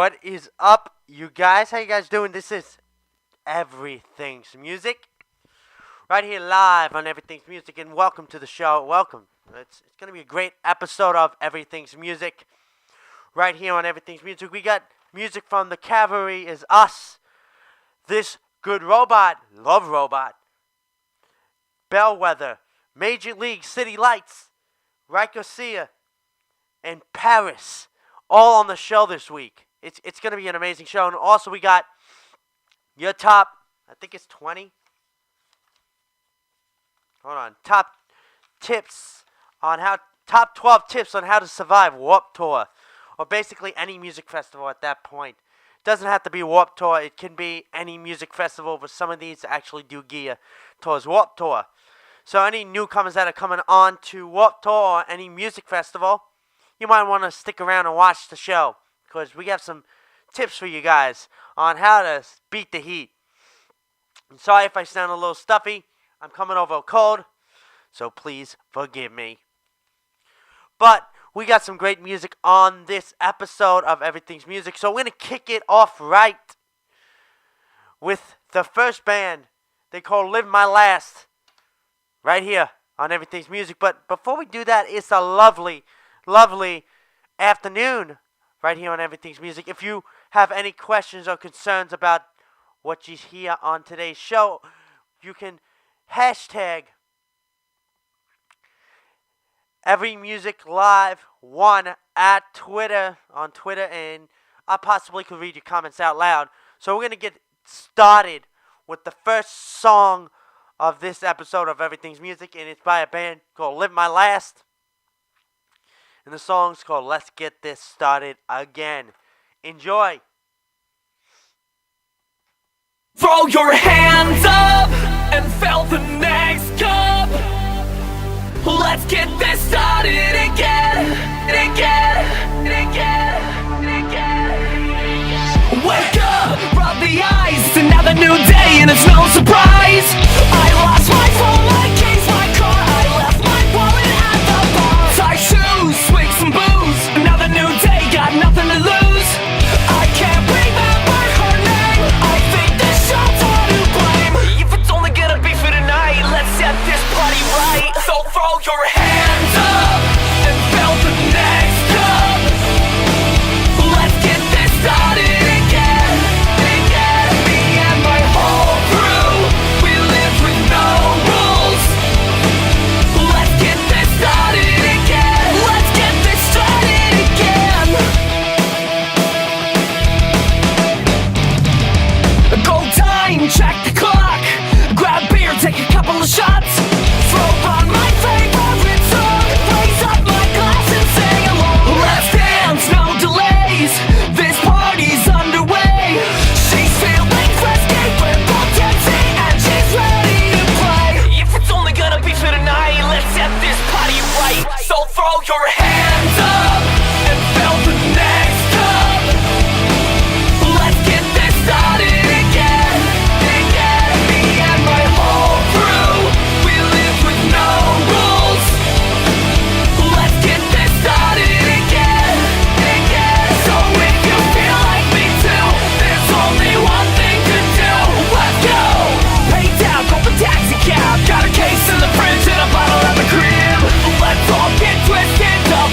What is up, you guys? How you guys doing? This is Everything's Music. Right here live on Everything's Music, and welcome to the show. Welcome. It's going to be a great episode of Everything's Music. Right here on Everything's Music, we got music from The Cavalry Is Us, This Good Robot, Love Robot, Bellwether, Major League City Lights, Rykosia, and Paris, all on the show this week. It's going to be an amazing show. And also we got your top, I think it's 20. Hold on. Top 12 tips on how to survive Warped Tour. Or basically any music festival at that point. It doesn't have to be Warped Tour. It can be any music festival, but some of these actually do gear towards Warped Tour. So any newcomers that are coming on to Warped Tour or any music festival, you might want to stick around and watch the show, because we have some tips for you guys on how to beat the heat. I'm sorry if I sound a little stuffy. I'm coming over a cold, so please forgive me. But we got some great music on this episode of Everything's Music, so we're going to kick it off right with the first band. They call Live My Last, right here on Everything's Music. But before we do that, it's a lovely, lovely afternoon right here on Everything's Music. If you have any questions or concerns about what you hear on today's show, you can hashtag EveryMusicLive1 at Twitter, on Twitter, and I possibly could read your comments out loud. So we're going to get started with the first song of this episode of Everything's Music, and it's by a band called Live My Last. And the song's called Let's Get This Started Again. Enjoy. Throw your hands up and fill the next cup. Let's get this started again, again, again, again. Wake up, rub the eyes, another new day and it's no surprise. I lost my phone, my keys, my car, I left my wallet at the bar. Tie shoes, swig some booze, another new day, got nothing to lose. I can't remember her name, I think this show's all to blame. If it's only gonna be for tonight, let's set this party right. So throw your hands up and fill the next cup. Let's get this started again, again. Me and my whole crew, we live with no rules. Let's get this started again. Let's get this started again. Go time, check the clock. Grab beer, take a couple of shots. Throw on my favorite song. Raise up my glass and sing along. Let's dance, no delays. This party's underway. She's feeling frisky, we're both tipsy, and she's ready to play. If it's only gonna be for tonight, let's set this party right. So throw your hands up and fill the next cup. Let's get this started again, again. Me and my whole crew, we live with no rules. Let's get this started again, again. So if you feel like me too, there's only one thing to do. Let's go! Pay down, call the taxi cab. Got a case in the fridge and a bottle at the crib. Let's all get twisted up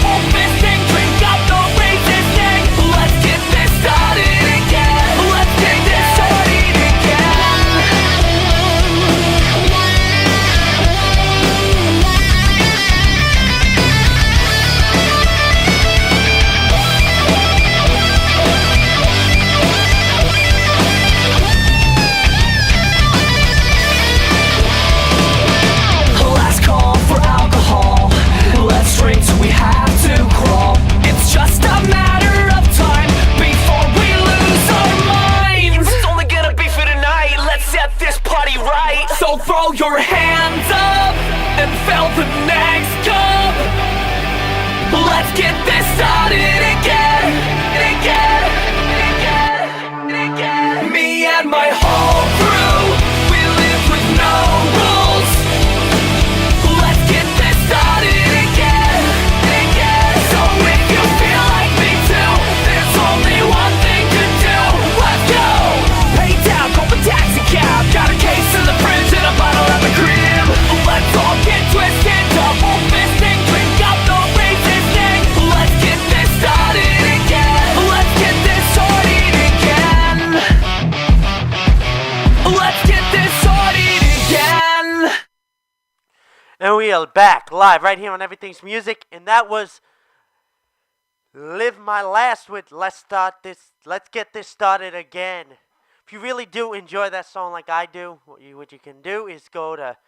we are back live right here on Everything's Music, and that was Live My Last with Let's Get This Started Again. If you really do enjoy that song like I do, what you can do is go to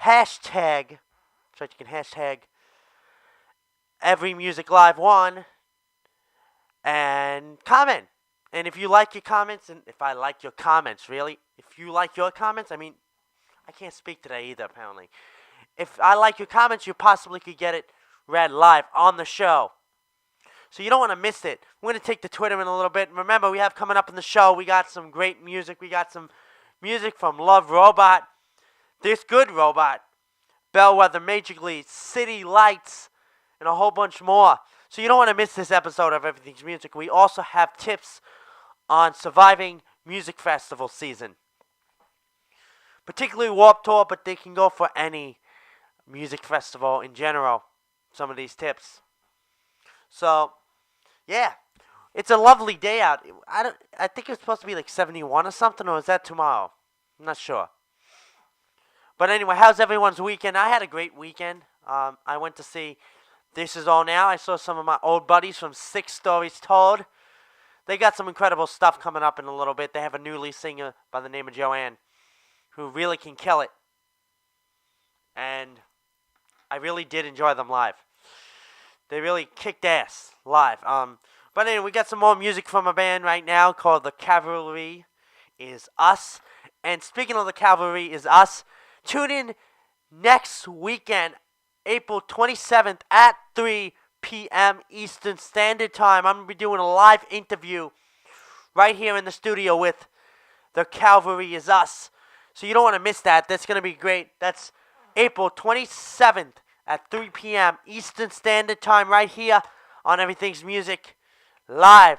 hashtag, so you can hashtag Every Music Live 1 and comment. And if you like your comments, and if I like your comments, really, if you like your comments, I mean, I can't speak today either, apparently. If I like your comments, you possibly could get it read live on the show. So you don't want to miss it. We're going to take to Twitter in a little bit. Remember, we have coming up in the show, we got some great music. We got some music from Love Robot, This Good Robot, Bellwether, Major League, City Lights, and a whole bunch more. So you don't want to miss this episode of Everything's Music. We also have tips on surviving music festival season. Particularly Warped Tour, but they can go for any music festival in general. Some of these tips. So, yeah. It's a lovely day out. I think it's supposed to be like 71 or something, or is that tomorrow? I'm not sure. But anyway, how's everyone's weekend? I had a great weekend. I went to see This Is All Now. I saw some of my old buddies from Six Stories Told. They got some incredible stuff coming up in a little bit. They have a new lead singer by the name of Joanne who really can kill it. And I really did enjoy them live. They really kicked ass live. But anyway, we got some more music from a band right now called The Cavalry Is Us. And speaking of The Cavalry Is Us, tune in next weekend, April 27th at 3 p.m. Eastern Standard Time. I'm going to be doing a live interview right here in the studio with The Cavalry Is Us. So you don't want to miss that. That's going to be great. That's April 27th at 3 p.m. Eastern Standard Time right here on Everything's Music live.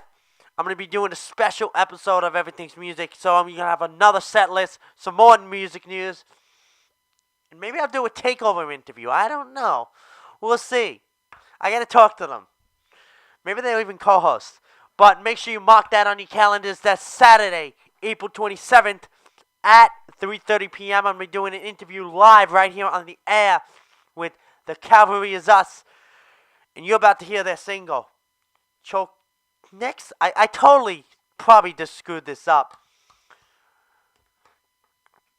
I'm going to be doing a special episode of Everything's Music. So I'm going to have another set list, some more music news. And maybe I'll do a takeover interview. I don't know. We'll see. I got to talk to them. Maybe they'll even co-host. But make sure you mark that on your calendars. That's Saturday, April 27th at 3:30 p.m. I'm going to be doing an interview live right here on the air with The Cavalry Is Us. And you're about to hear their single, Choke. Next, I totally probably just screwed this up.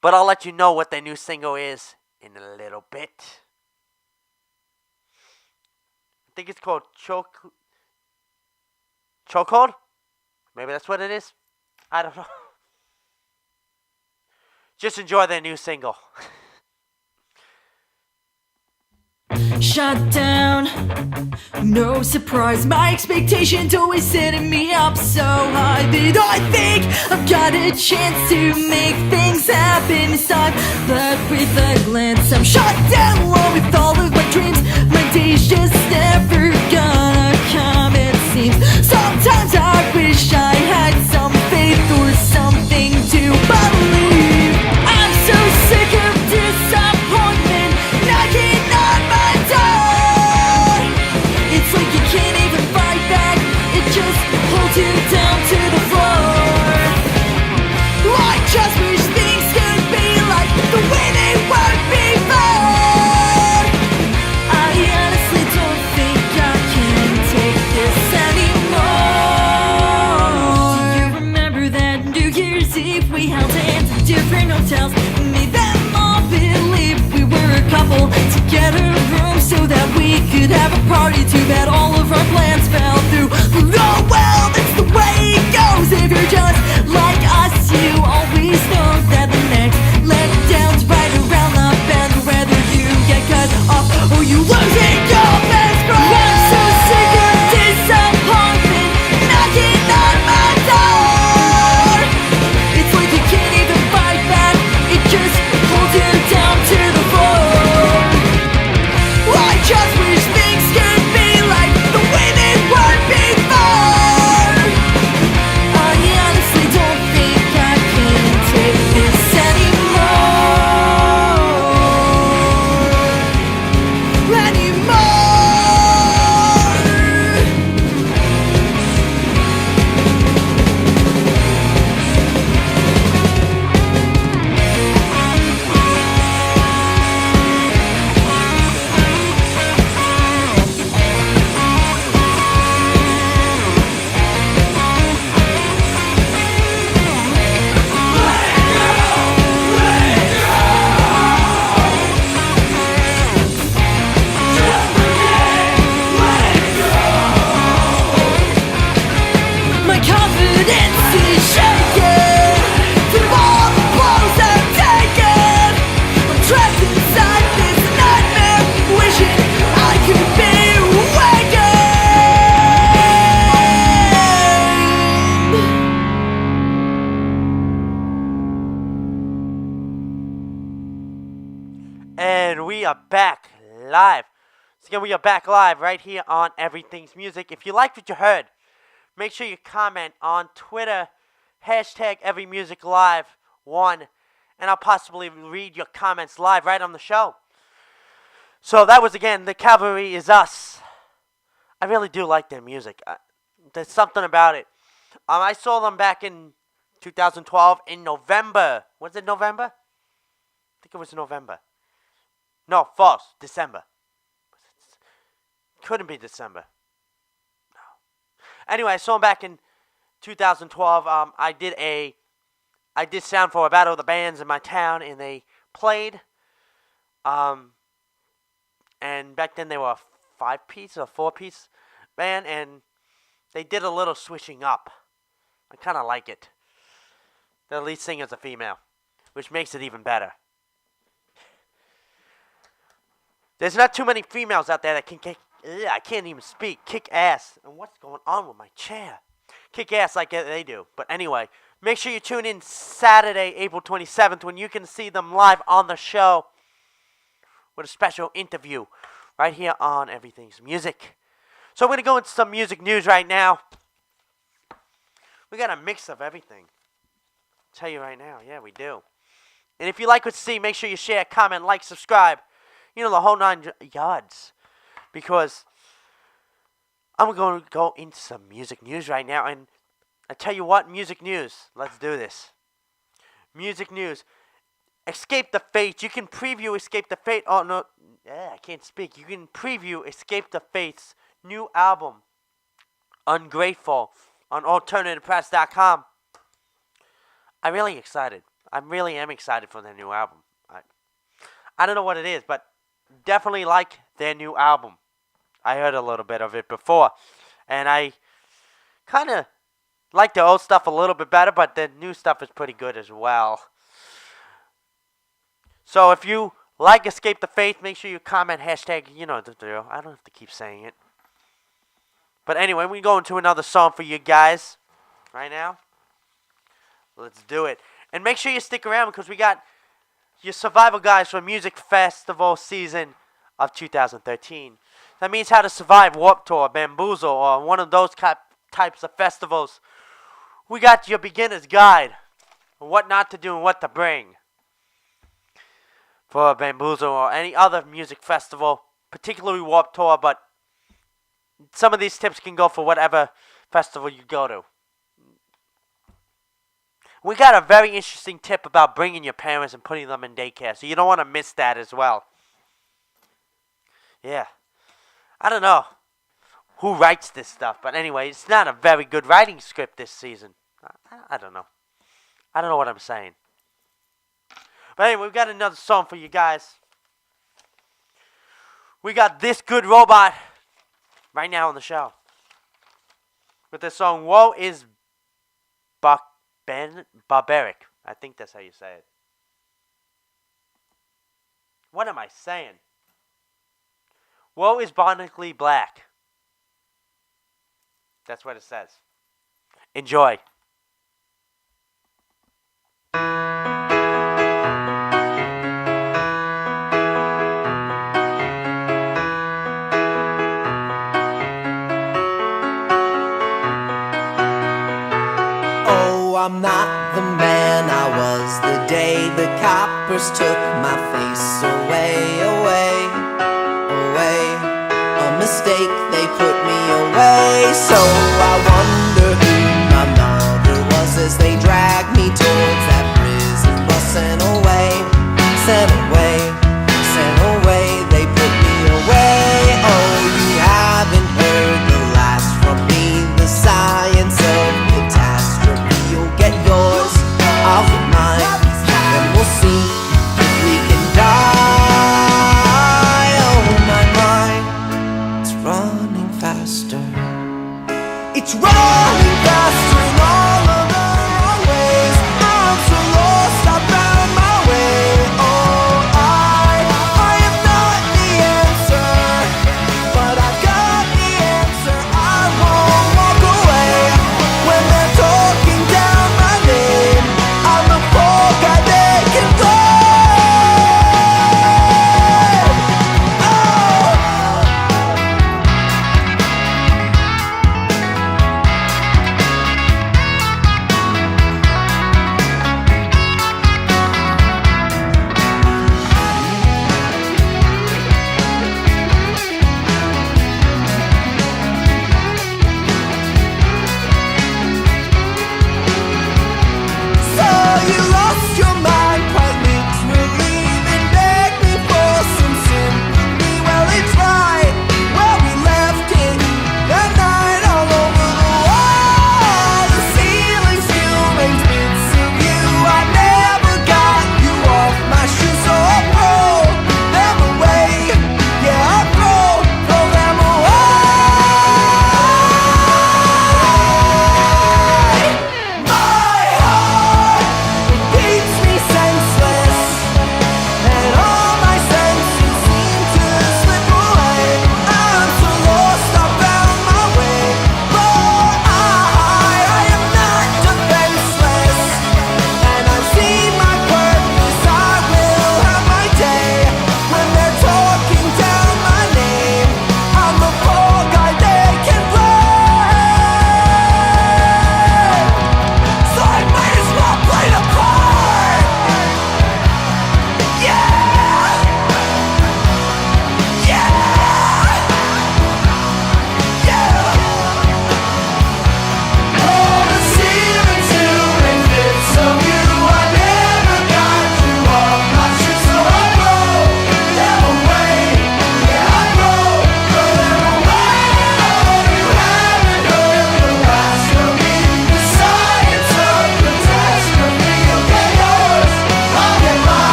But I'll let you know what their new single is in a little bit. I think it's called Chokehold? Maybe that's what it is? I don't know. Just enjoy their new single. Shut down, no surprise. My expectations always setting me up so high that I think I've got a chance to make things happen this time. But with a glance, I'm shut down along with all of my dreams. My days just never gonna come, it seems. Sometimes I wish I had some faith or something to believe. I'm so sick of disappointment knocking on my door. It's like you can't even fight back, it just holds you down to the floor. I just wish things could be like the way they were before. I honestly don't back live. So again, we are back live right here on Everything's Music. If you liked what you heard, make sure you comment on Twitter, #EveryMusicLive1, and I'll possibly read your comments live right on the show. So that was, again, The Cavalry Is Us. I really do like their music. There's something about it. I saw them back in 2012 in November. Was it November? I think it was November. No, false. December. Couldn't be December. No. Anyway, I saw them back in 2012. I did sound for a battle of the bands in my town, and they played. And back then they were a 5-piece or 4-piece band, and they did a little switching up. I kind of like it. The lead singer's a female, which makes it even better. There's not too many females out there that can I can't even speak. Kick ass. And what's going on with my chair? Kick ass like they do. But anyway, make sure you tune in Saturday, April 27th, when you can see them live on the show with a special interview right here on Everything's Music. So I'm going to go into some music news right now. We got a mix of everything. I'll tell you right now. Yeah, we do. And if you like what you see, make sure you share, comment, like, subscribe. You know, the whole 9 yards. Because I'm going to go into some music news right now. And I tell you what, music news. Let's do this. Music news. Escape the Fates. You can preview Escape the Fate. Oh, no. I can't speak. You can preview Escape the Fates' new album, Ungrateful, on alternativepress.com. I'm really excited. I really am excited for their new album. I don't know what it is, but definitely like their new album. I heard a little bit of it before, and I kind of like the old stuff a little bit better, but the new stuff is pretty good as well. So if you like Escape the Faith, make sure you comment hashtag, you know the drill. I don't have to keep saying it. But anyway, we go into another song for you guys right now. Let's do it. And make sure you stick around because we got your survival guides for Music Festival season of 2013. That means how to survive Warped Tour, Bamboozle, or one of those types of festivals. We got your beginner's guide on what not to do and what to bring for Bamboozle or any other music festival, particularly Warped Tour, but some of these tips can go for whatever festival you go to. We got a very interesting tip about bringing your parents and putting them in daycare, so you don't want to miss that as well. Yeah. I don't know who writes this stuff, but anyway, it's not a very good writing script this season. I don't know. I don't know what I'm saying. But anyway, we've got another song for you guys. We got This Good Robot right now on the show with the song Woe Is Barbaric. I think that's how you say it. What am I saying? Woe is bonically black. That's what it says. Enjoy. Oh, I'm not the man I was the day the coppers took my face away, away. A mistake, they put me away. So I wonder who my mother was as they dragged me towards that prison bus and away, sent away, they put me away. Oh, you haven't heard the last from me, the science of catastrophe. You'll get yours, I'll get mine, and we'll see if we can die. Oh, my mind, it's running faster. It's running faster in all of the wrong ways. I'm so lost, I found my way. Oh, I am not the answer, but I've got the answer. I won't walk away when they're talking down my name. I'm the poor guy they can blame.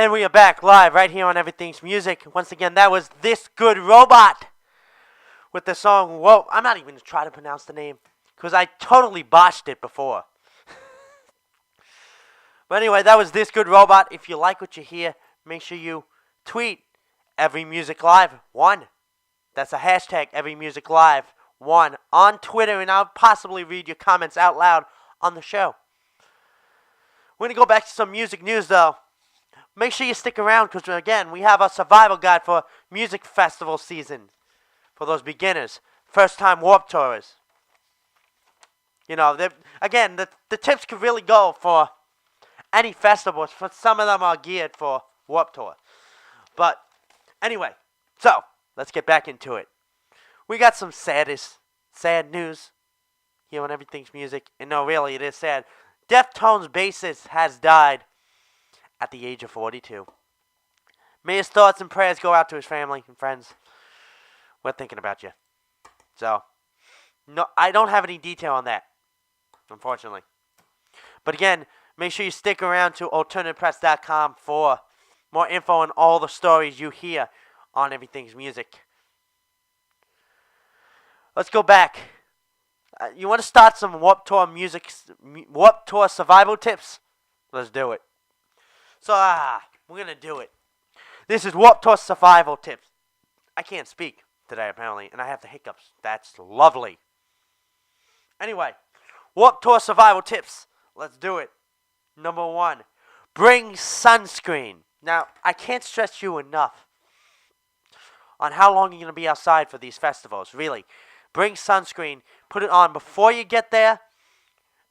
And we are back live right here on Everything's Music. Once again, that was This Good Robot with the song, whoa, I'm not even going to try to pronounce the name because I totally botched it before. But anyway, that was This Good Robot. If you like what you hear, make sure you tweet Every Music Live 1. That's a hashtag Every Music Live 1 on Twitter, and I'll possibly read your comments out loud on the show. We're going to go back to some music news, though. Make sure you stick around because, again, we have a survival guide for music festival season for those beginners, first-time Warped Tourers. You know, again, the tips could really go for any festivals, but some of them are geared for Warped Tour. But anyway, so let's get back into it. We got some sad news here on Everything's Music. And no, really, it is sad. Deftones bassist has died at the age of 42. May his thoughts and prayers go out to his family and friends. We're thinking about you. So, no, I don't have any detail on that, unfortunately. But again, make sure you stick around to alternativepress.com for more info on all the stories you hear on Everything's Music. Let's go back. You want to start some Warped Tour Warped Tour survival tips? Let's do it. So, we're going to do it. This is Warped Tour survival tips. I can't speak today, apparently, and I have the hiccups. That's lovely. Anyway, Warped Tour survival tips. Let's do it. Number 1, bring sunscreen. Now, I can't stress you enough on how long you're going to be outside for these festivals. Really, bring sunscreen. Put it on before you get there,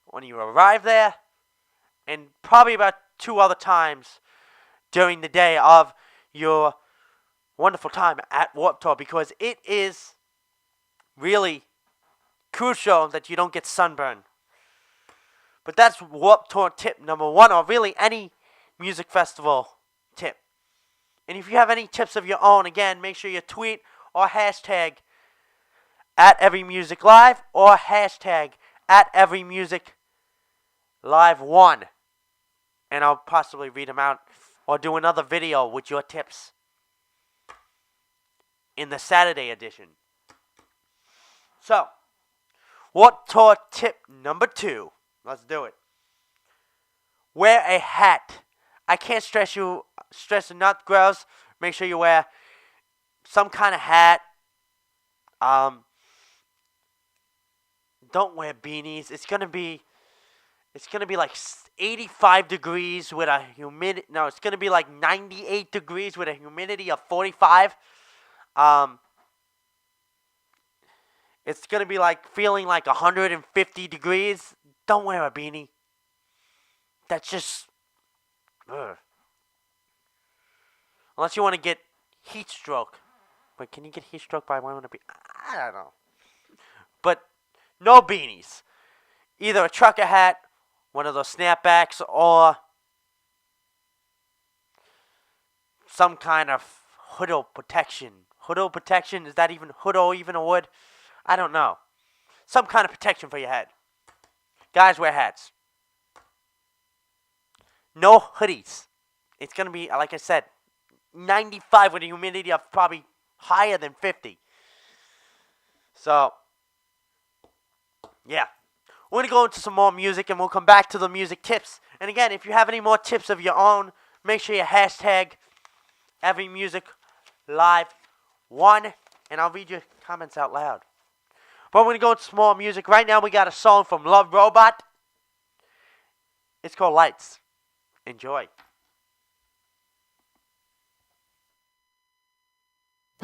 when you arrive there, and probably about 2 other times during the day of your wonderful time at Warped Tour, because it is really crucial that you don't get sunburned. But that's Warped Tour tip number 1, or really any music festival tip. And if you have any tips of your own, again, make sure you tweet or hashtag at Every Music Live or hashtag at Every Music Live 1. And I'll possibly read them out or do another video with your tips in the Saturday edition. So, Warped Tour tip number 2. Let's do it. Wear a hat. I can't stress enough, girls. Make sure you wear some kind of hat. Don't wear beanies. It's gonna be like 85 degrees with a humidity. No, it's gonna be like 98 degrees with a humidity of 45. It's gonna be like feeling like 150 degrees. Don't wear a beanie. That's just, unless you want to get heat stroke. But can you get heat stroke by wearing a beanie? I don't know. But no beanies. Either a trucker hat, one of those snapbacks, or some kind of hood protection. Hood protection? Is that even hood or even a word? I don't know. Some kind of protection for your head. Guys, wear hats. No hoodies. It's going to be, like I said, 95 with a humidity of probably higher than 50. So, yeah. We're going to go into some more music, and we'll come back to the music tips. And again, if you have any more tips of your own, make sure you hashtag Every Music Live 1, and I'll read your comments out loud. But we're going to go into some more music. Right now, we got a song from Love Robot. It's called Lights. Enjoy.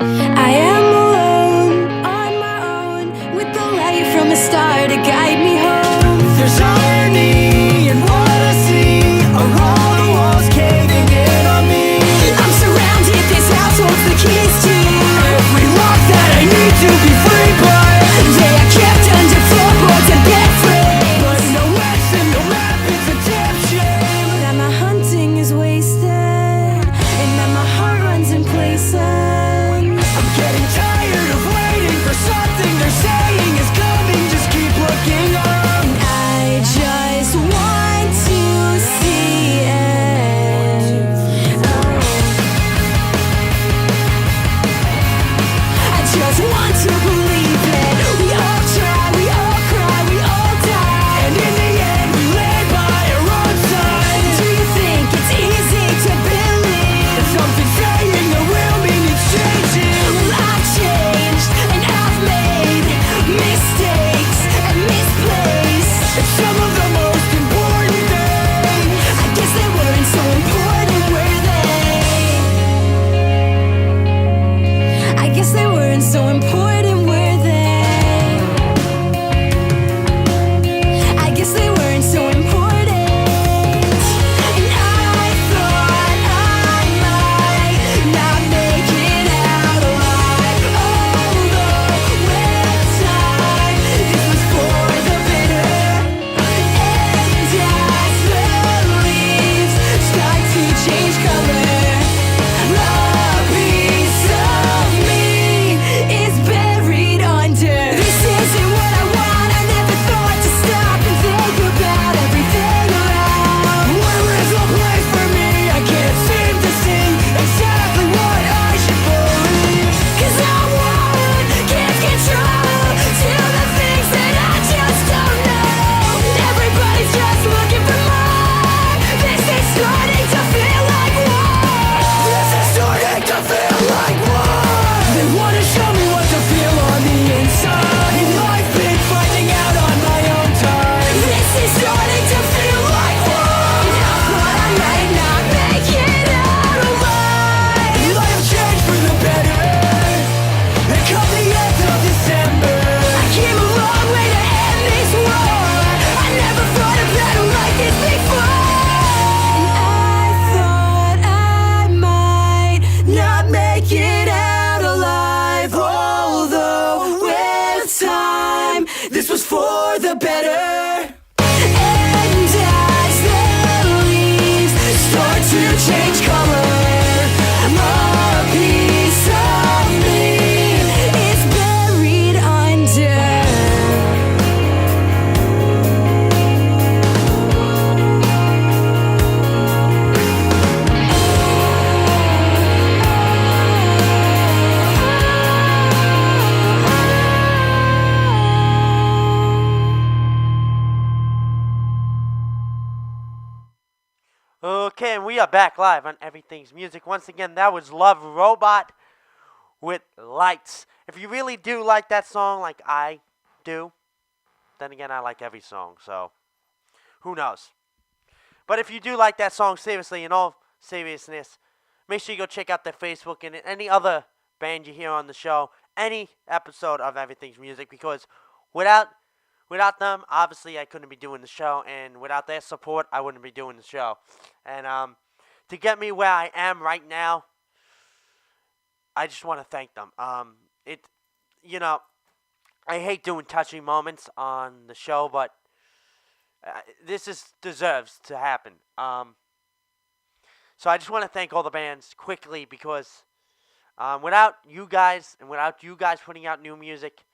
I am alone, on my own, with the light from a star to guide me home. There's irony in what I see. Are all the walls caving in on me? I'm surrounded, this house holds the keys to you. Every lock that I need to be free, but They are kept under floorboards and bed frames. no lesson, no map, it's a damn shame. Am I hunting want to believe it. We all try, we all cry, we all die, and in the end we lay by our own side. Do you think it's easy to believe something saying the real meaning's changing? Well, I've changed and I've made mistakes and misplaced, and some of the most important things, I guess they weren't so important, were they? I guess they weren't so important, were they? I guess they weren't so important. And I thought I might not make it out alive, although with time this was for the better. And as the leaves start to change color, a piece of me is buried under. This isn't what I want. I never thought to stop and think about everything around. Where is the place for me? I can't seem to see exactly what I should believe. 'Cause I want, give control to the things that I just don't know. Everybody's just looking for more. This is starting to feel like war. This is starting to feel like war. They wanna show me what to feel on the inside, and I've been finding out on my own time. This is starting to feel like war. And I thought I might not make it out alive. I have changed for the better, and come the end of December, I came a long way to end this war. I never thought of battle like this before. And I thought I might not make it out alive, although with time this was for the better. And as the leaves start to change color, a piece of me is buried under. Okay, and we are back live on Everything's Music. Once again, that was Love Robot with Lights. If you really do like that song like I do, then again, I like every song, so who knows. But if you do like that song, seriously, in all seriousness, make sure you go check out their Facebook and any other band you hear on the show, any episode of Everything's Music, because without them, obviously, I couldn't be doing the show, and without their support, I wouldn't be doing the show. And to get me where I am right now, I just want to thank them. I hate doing touching moments on the show, but this deserves to happen. So I just want to thank all the bands quickly, because without you guys and without you guys putting out new music,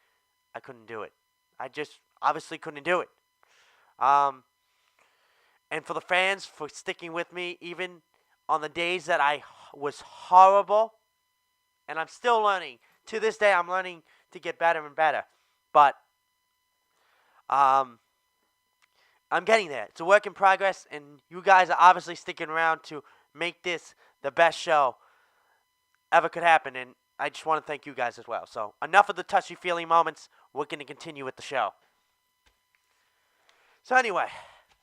I couldn't do it. I just obviously couldn't do it. And for the fans, for sticking with me, even on the days that I was horrible, and I'm still learning. To this day, I'm learning to get better and better. But I'm getting there. It's a work in progress, and you guys are obviously sticking around to make this the best show ever could happen, and I just want to thank you guys as well. So enough of the touchy-feely moments. We're going to continue with the show. So anyway,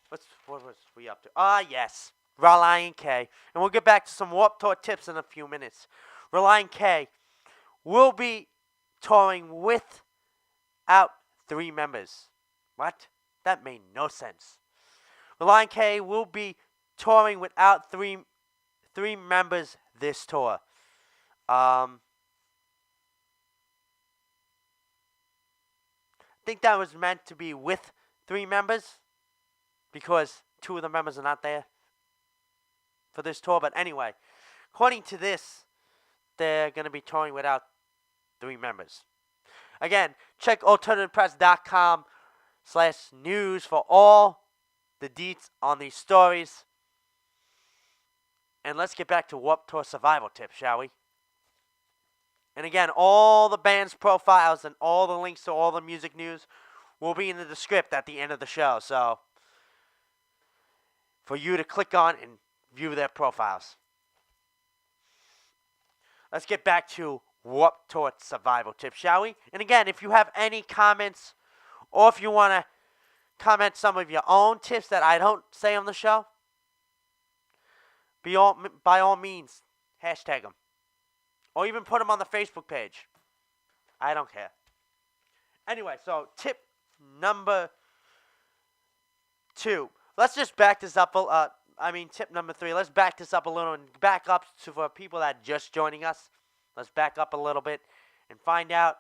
what was we up to? Yes, Reliant K. And we'll get back to some Warped Tour tips in a few minutes. Reliant K will be touring without 3 members. What? That made no sense. Reliant K will be touring without three members this tour. I think that was meant to be with 3 members, because 2 of the members are not there for this tour. But anyway, according to this, they're going to be touring without 3 members. Again, check alternativepress.com/news for all the deets on these stories. And let's get back to Warped Tour survival tips, shall we? And again, all the band's profiles and all the links to all the music news will be in the script at the end of the show. So, for you to click on and view their profiles. Let's get back to Warped Tour survival tips, shall we? And again, if you have any comments or if you want to comment some of your own tips that I don't say on the show, by all means, hashtag them. Or even put them on the Facebook page. I don't care. Anyway, so tip number 2. Let's just back this up. Tip number 3. Let's back this up a little and back up for people that are just joining us. Let's back up a little bit and find out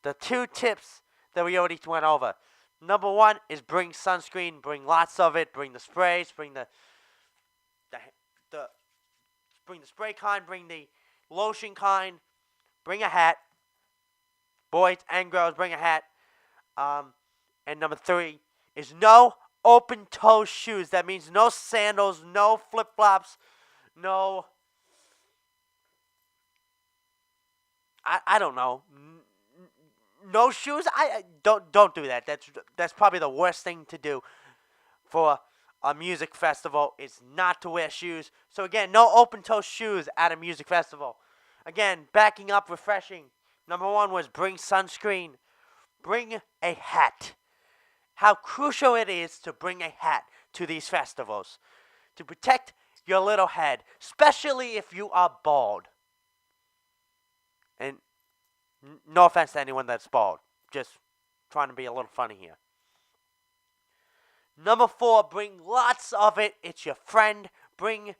the 2 tips that we already went over. Number 1 is bring sunscreen. Bring lots of it. Bring the sprays. Bring the spray kind. Bring the lotion kind. Bring a hat. Boys and girls, bring a hat. And number 3 is no open-toe shoes. That means no sandals, no flip-flops, no... I don't know. No shoes? I don't do that. That's probably the worst thing to do for a music festival is not to wear shoes. So again, no open-toe shoes at a music festival. Again, backing up, refreshing. Number 1 was bring sunscreen. Bring a hat. How crucial it is to bring a hat to these festivals to protect your little head, especially if you are bald. And no offense to anyone that's bald, just trying to be a little funny here. Number 4, bring lots of it. It's your friend. Bring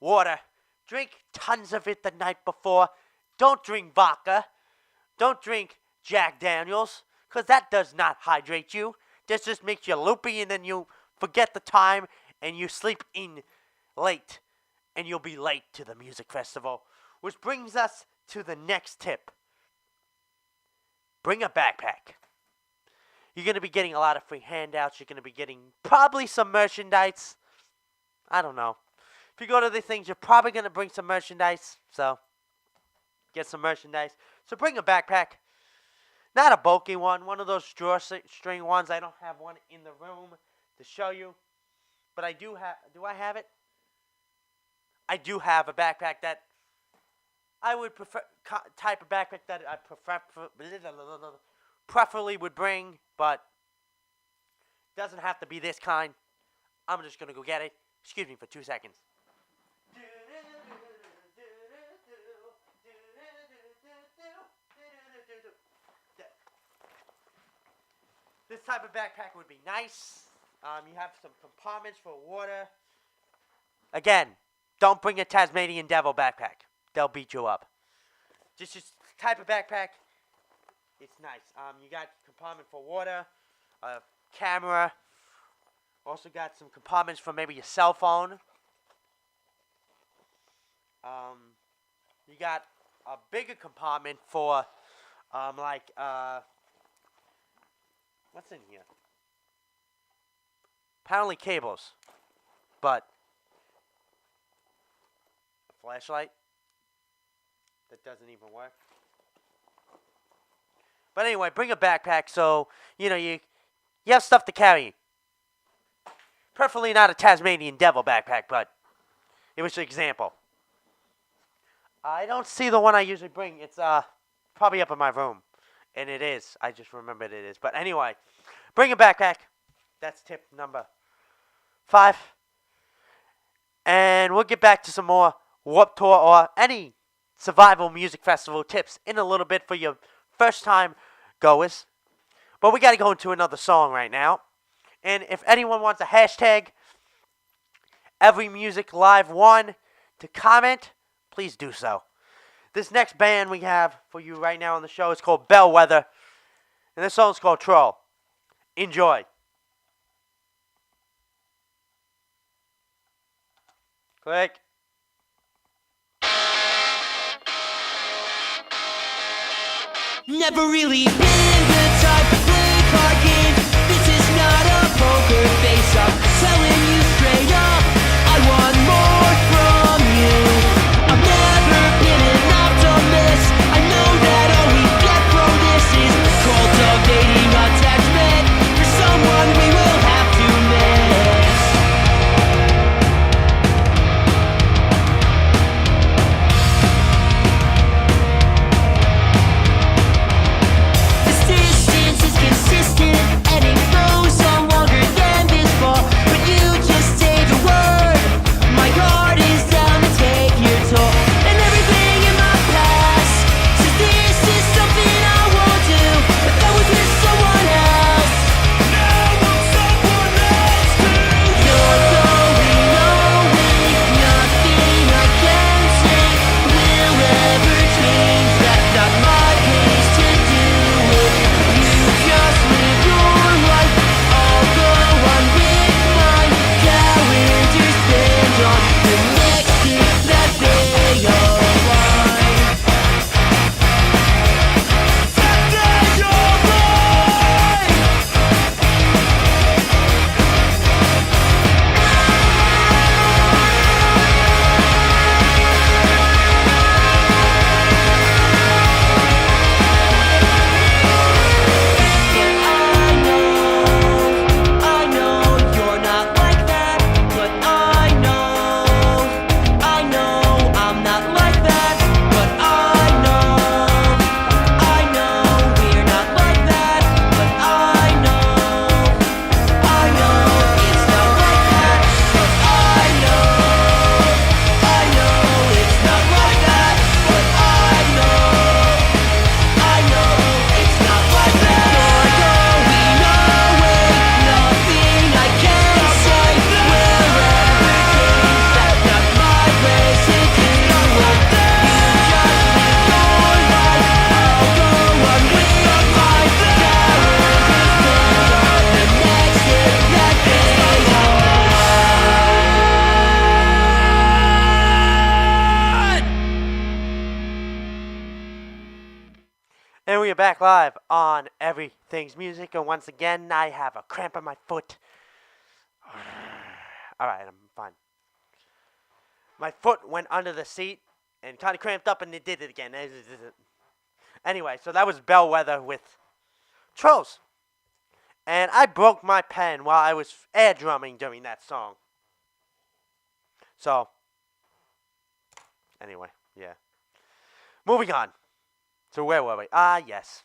water. Drink tons of it the night before. Don't drink vodka. Don't drink Jack Daniels, because that does not hydrate you. This just makes you loopy, and then you forget the time, and you sleep in late, and you'll be late to the music festival. Which brings us to the next tip. Bring a backpack. You're going to be getting a lot of free handouts. You're going to be getting probably some merchandise. I don't know. If you go to these things, you're probably going to bring some merchandise. So, get some merchandise. So, bring a backpack. Not a bulky one. One of those drawstring ones. I don't have one in the room to show you. But I do have... Do I have it? I do have a backpack that I would prefer... Type of backpack that I preferably would bring. But it doesn't have to be this kind. I'm just going to go get it. Excuse me for 2 seconds. This type of backpack would be nice. You have some compartments for water. Again, don't bring a Tasmanian Devil backpack. They'll beat you up. Just this type of backpack, it's nice. You got compartment for water, a camera. Also got some compartments for maybe your cell phone. You got a bigger compartment for, what's in here? Apparently cables. But a flashlight that doesn't even work. But anyway, bring a backpack so, you have stuff to carry. Preferably not a Tasmanian Devil backpack, but it was an example. I don't see the one I usually bring. It's probably up in my room. And it is. I just remembered it is. But anyway, bring a backpack. That's tip number 5. And we'll get back to some more Warped Tour or any survival music festival tips in a little bit for your first time goers. But we got to go into another song right now. And if anyone wants a hashtag EveryMusicLive1 to comment, please do so. This next band we have for you right now on the show is called Bellwether. And this song is called Troll. Enjoy. Click. Never really been the type to play card games. This is not a poker face. I'm telling you straight up, I want more from you. I've never been an optimist. I know And we are back live on Everything's Music, and once again, I have a cramp in my foot. Alright, I'm fine. My foot went under the seat and kind of cramped up, and it did it again. Anyway, so that was Bellwether with Trolls. And I broke my pen while I was air drumming during that song. So, anyway, yeah. Moving on. So where were we? Yes.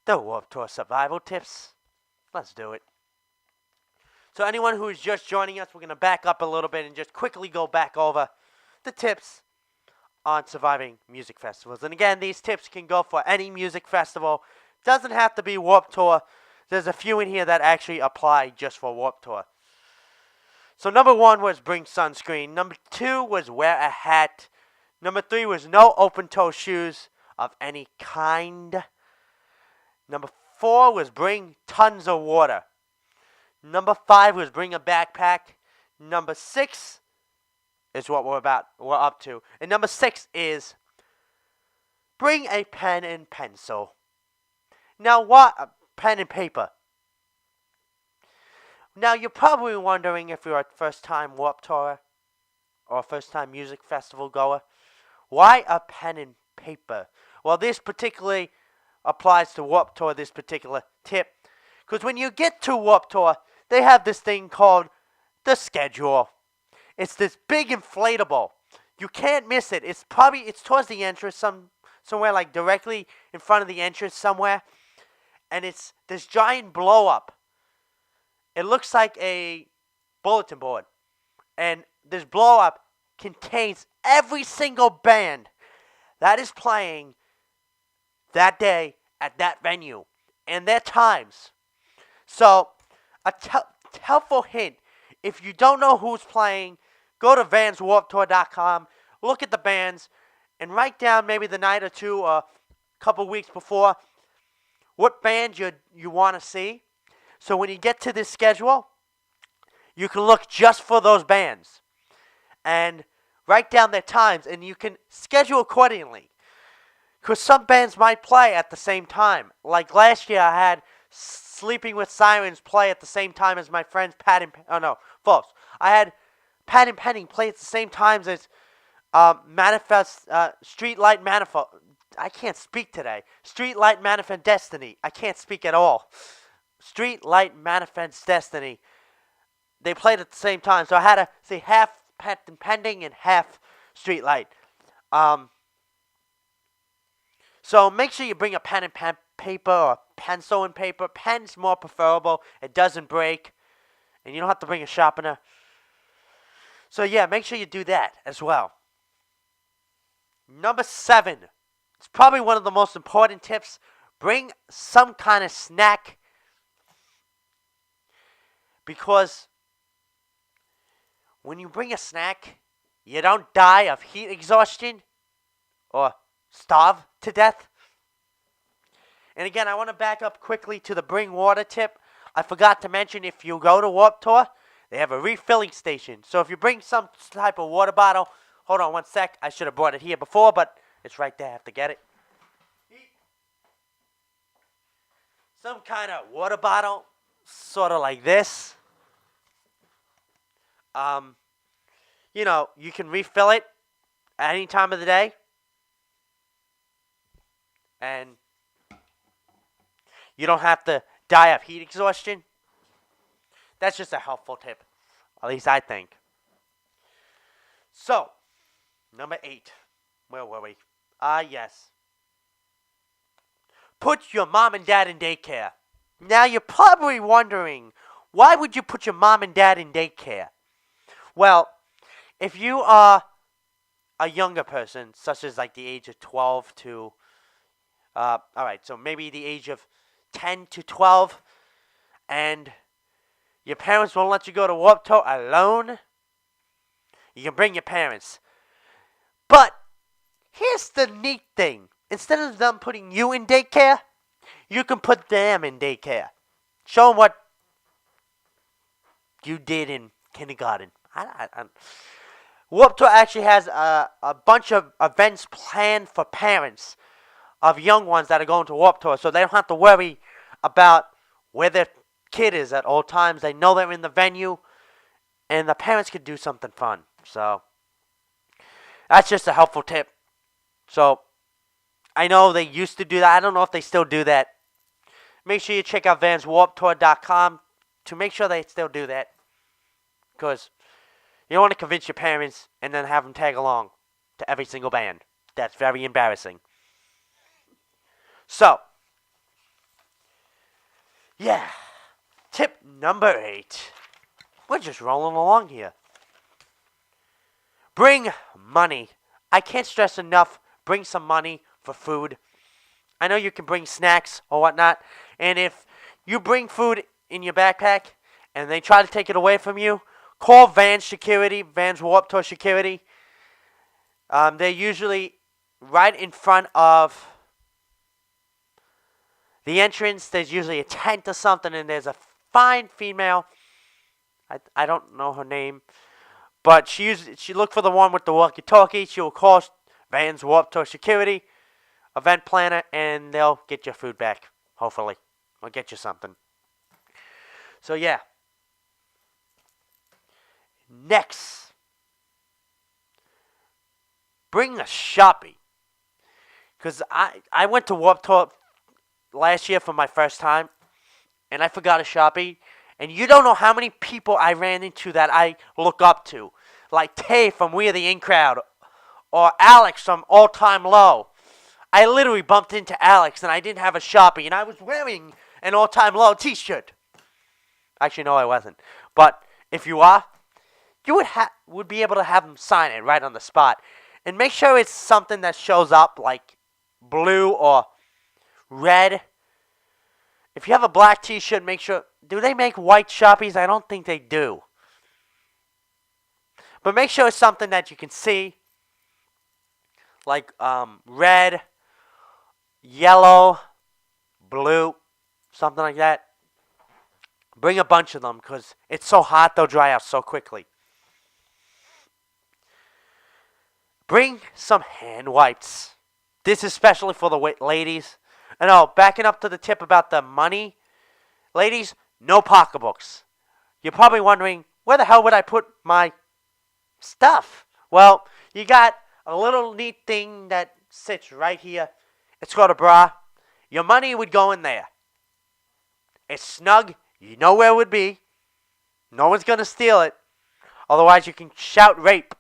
The Warped Tour survival tips. Let's do it. So anyone who is just joining us, we're going to back up a little bit and just quickly go back over the tips on surviving music festivals. And again, these tips can go for any music festival. Doesn't have to be Warped Tour. There's a few in here that actually apply just for Warped Tour. So number 1 was bring sunscreen. Number 2 was wear a hat. Number 3 was no open-toe shoes of any kind. Number 4 was bring tons of water. Number 5 was bring a backpack. Number 6 is what we're up to. And number 6 is bring a pen and pencil. Now what? Pen and paper. Now you're probably wondering if you're a first-time Warped Tour or first-time music festival goer, why a pen and paper? Well, this particularly applies to Warped Tour, this particular tip. Because when you get to Warped Tour, they have this thing called the schedule. It's this big inflatable. You can't miss it. It's towards the entrance, somewhere like directly in front of the entrance somewhere. And it's this giant blow-up. It looks like a bulletin board. And this blow-up contains every single band that is playing that day at that venue and their times. So, a helpful hint, if you don't know who's playing, go to vanswarpedtour.com, look at the bands, and write down maybe the night or two or a couple weeks before what band you want to see. So when you get to this schedule, you can look just for those bands and write down their times, and you can schedule accordingly. Because some bands might play at the same time. Like last year, I had Sleeping with Sirens play at the same time as my friends Pat and... Oh, no, false. I had Pat and Penny play at the same time as Streetlight Manifest... I can't speak today. Streetlight Manifest Destiny. I can't speak at all. Streetlight Manifest Destiny. They played at the same time. So I had to say half Pat and Pending and half Streetlight. So make sure you bring a pen and paper or pencil and paper. Pen's more preferable. It doesn't break. And you don't have to bring a sharpener. So yeah, make sure you do that as well. Number 7. It's probably one of the most important tips. Bring some kind of snack. Because when you bring a snack, you don't die of heat exhaustion or starve to death. And again, I want to back up quickly to the bring water tip. I forgot to mention, if you go to Warped Tour, they have a refilling station. So if you bring some type of water bottle, hold on one sec. I should have brought it here before, but it's right there. I have to get it. Some kind of water bottle, sort of like this. You know, you can refill it at any time of the day. And you don't have to die of heat exhaustion. That's just a helpful tip. At least I think. So, number 8. Where were we? Yes. Put your mom and dad in daycare. Now, you're probably wondering, why would you put your mom and dad in daycare? Well, if you are a younger person, such as like the age of 12 to... alright, so maybe the age of 10 to 12, and your parents won't let you go to Warped Tour alone, you can bring your parents. But here's the neat thing. Instead of them putting you in daycare, you can put them in daycare. Show them what you did in kindergarten. Warped Tour actually has a bunch of events planned for parents. of young ones that are going to Warped Tour, so they don't have to worry about where their kid is at all times. They know they're in the venue, and the parents could do something fun. So that's just a helpful tip. So I know they used to do that. I don't know if they still do that. Make sure you check out vanswarpedtour.com to make sure they still do that. Because you don't want to convince your parents and then have them tag along to every single band. That's very embarrassing. So, yeah. Tip number 8. We're just rolling along here. Bring money. I can't stress enough, bring some money for food. I know you can bring snacks or whatnot. And if you bring food in your backpack and they try to take it away from you, call Vans Security, Vans Warped Tour Security. They're usually right in front of the entrance. There's usually a tent or something, and there's a fine female. I don't know her name, but she looked for the one with the walkie-talkie. She will call Vans Warped Tour Security, event planner, and they'll get your food back, hopefully, or get you something. So yeah. Next, bring a Sharpie. Because I went to Warped Tour last year for my first time, and I forgot a Sharpie. And you don't know how many people I ran into that I look up to. Like Tay from We Are the In Crowd, or Alex from All Time Low. I literally bumped into Alex, and I didn't have a Sharpie, and I was wearing an All Time Low t-shirt. Actually, no, I wasn't. But if you are, you would be able to have them sign it right on the spot. And make sure it's something that shows up like blue or red. If you have a black t-shirt, make sure... Do they make white Sharpies? I don't think they do. But make sure it's something that you can see. Like red, yellow, blue, something like that. Bring a bunch of them because it's so hot they'll dry out so quickly. Bring some hand wipes. This is especially for the ladies. And backing up to the tip about the money. Ladies, no pocketbooks. You're probably wondering, where the hell would I put my stuff? Well, you got a little neat thing that sits right here. It's called a bra. Your money would go in there. It's snug. You know where it would be. No one's going to steal it. Otherwise, you can shout rape.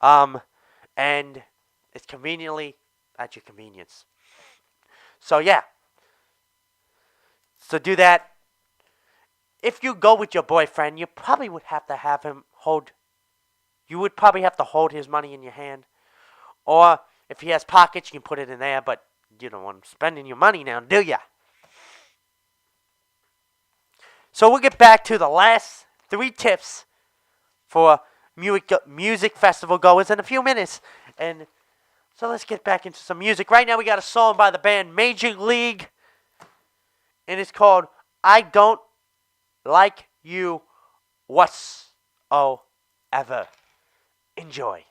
And it's conveniently at your convenience. So, yeah. So, do that. If you go with your boyfriend, you probably would have to have him hold... You would probably have to hold his money in your hand. Or, if he has pockets, you can put it in there. But you don't want him spending your money now, do ya? So, we'll get back to the last 3 tips for music festival goers in a few minutes. And so let's get back into some music. Right now we got a song by the band Major League. And it's called I Don't Like You Whatsoever. Enjoy.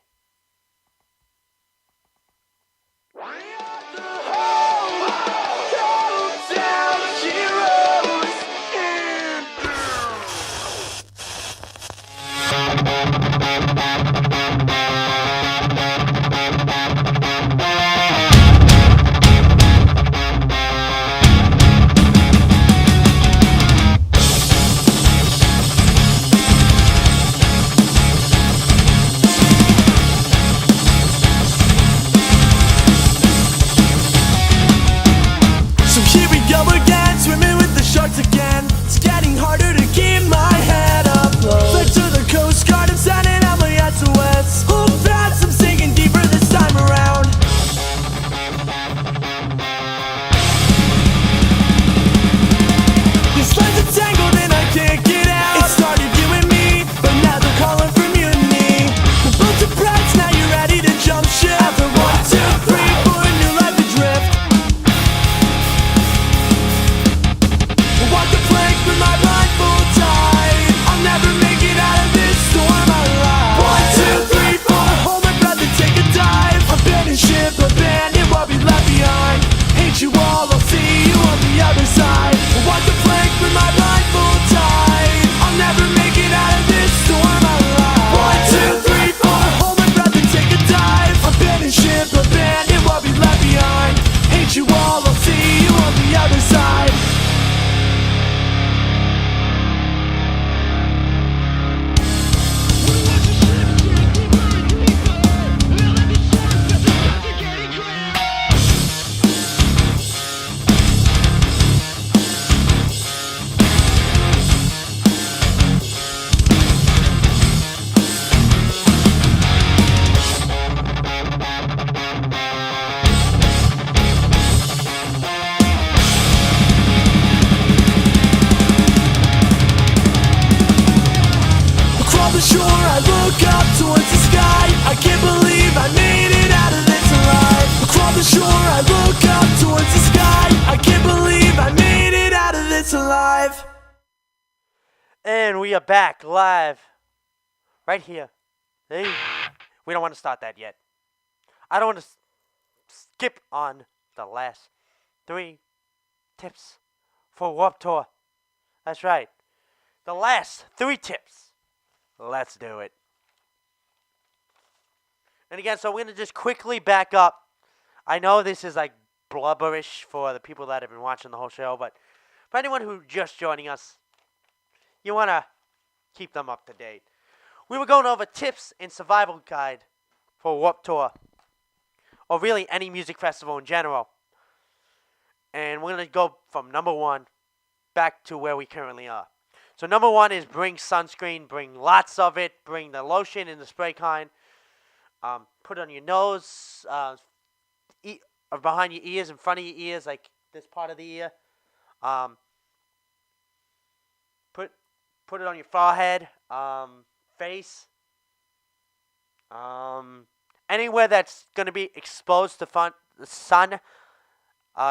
Citylove. And we are back live. Right here. Hey. We don't want to start that yet. I don't want to skip on the last 3 tips for Warped Tour. That's right. The last 3 tips. Let's do it. And again, so we're going to just quickly back up. I know this is like blubberish for the people that have been watching the whole show, but for anyone who just joining us, you want to keep them up to date. We were going over tips and survival guide for Warped Tour, or really any music festival in general. And we're going to go from number 1 back to where we currently are. So number 1 is bring sunscreen, bring lots of it, bring the lotion in the spray kind. Put it on your nose, behind your ears, in front of your ears, like this part of the ear. Put it on your forehead, face, anywhere that's going to be exposed to the sun.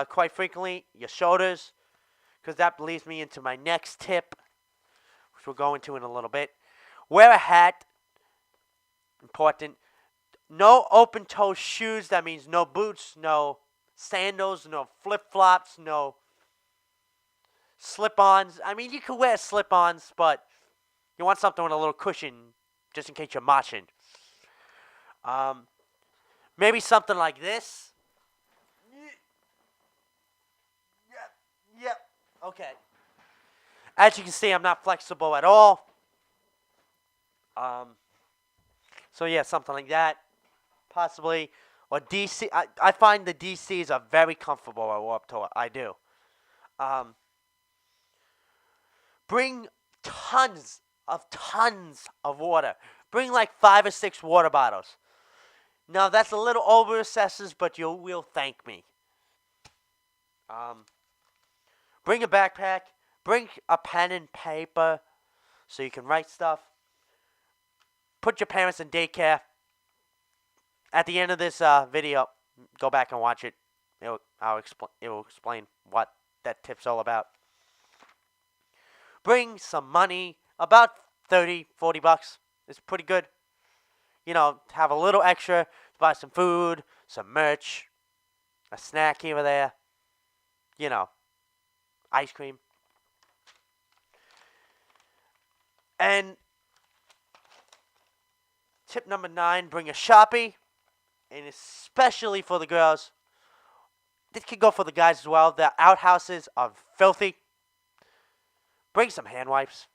Quite frequently, your shoulders, because that leads me into my next tip, which we'll go into in a little bit. Wear a hat. Important. No open-toe shoes. That means no boots, no sandals, no flip-flops, no slip-ons. I mean, you can wear slip-ons, but you want something with a little cushion just in case you're moshing. Maybe something like this. Yep. Okay. As you can see, I'm not flexible at all. So yeah, something like that. Possibly. Or DC. I find the DCs are very comfortable at Warped Tour. I do. Bring tons of water. Bring like 5 or 6 water bottles. Now that's a little over assesses, but you will thank me. Bring a backpack. Bring a pen and paper so you can write stuff. Put your parents in daycare. At the end of this video, go back and watch it. It will explain what that tip's all about. Bring some money, about 30, 40 bucks. It's pretty good. You know, have a little extra to buy some food, some merch, a snack here or there. You know, ice cream. And tip number 9, bring a Sharpie. And especially for the girls. This could go for the guys as well. The outhouses are filthy. Bring some hand wipes.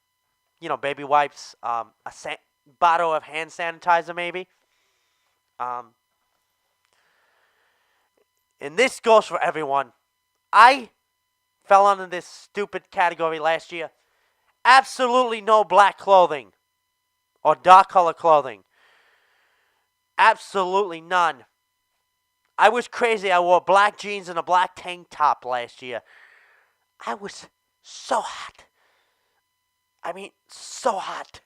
You know, baby wipes. A bottle of hand sanitizer maybe. And this goes for everyone. I fell under this stupid category last year. Absolutely no black clothing. Or dark color clothing. Absolutely none. I was crazy. I wore black jeans and a black tank top last year. I was so hot. I mean, so hot.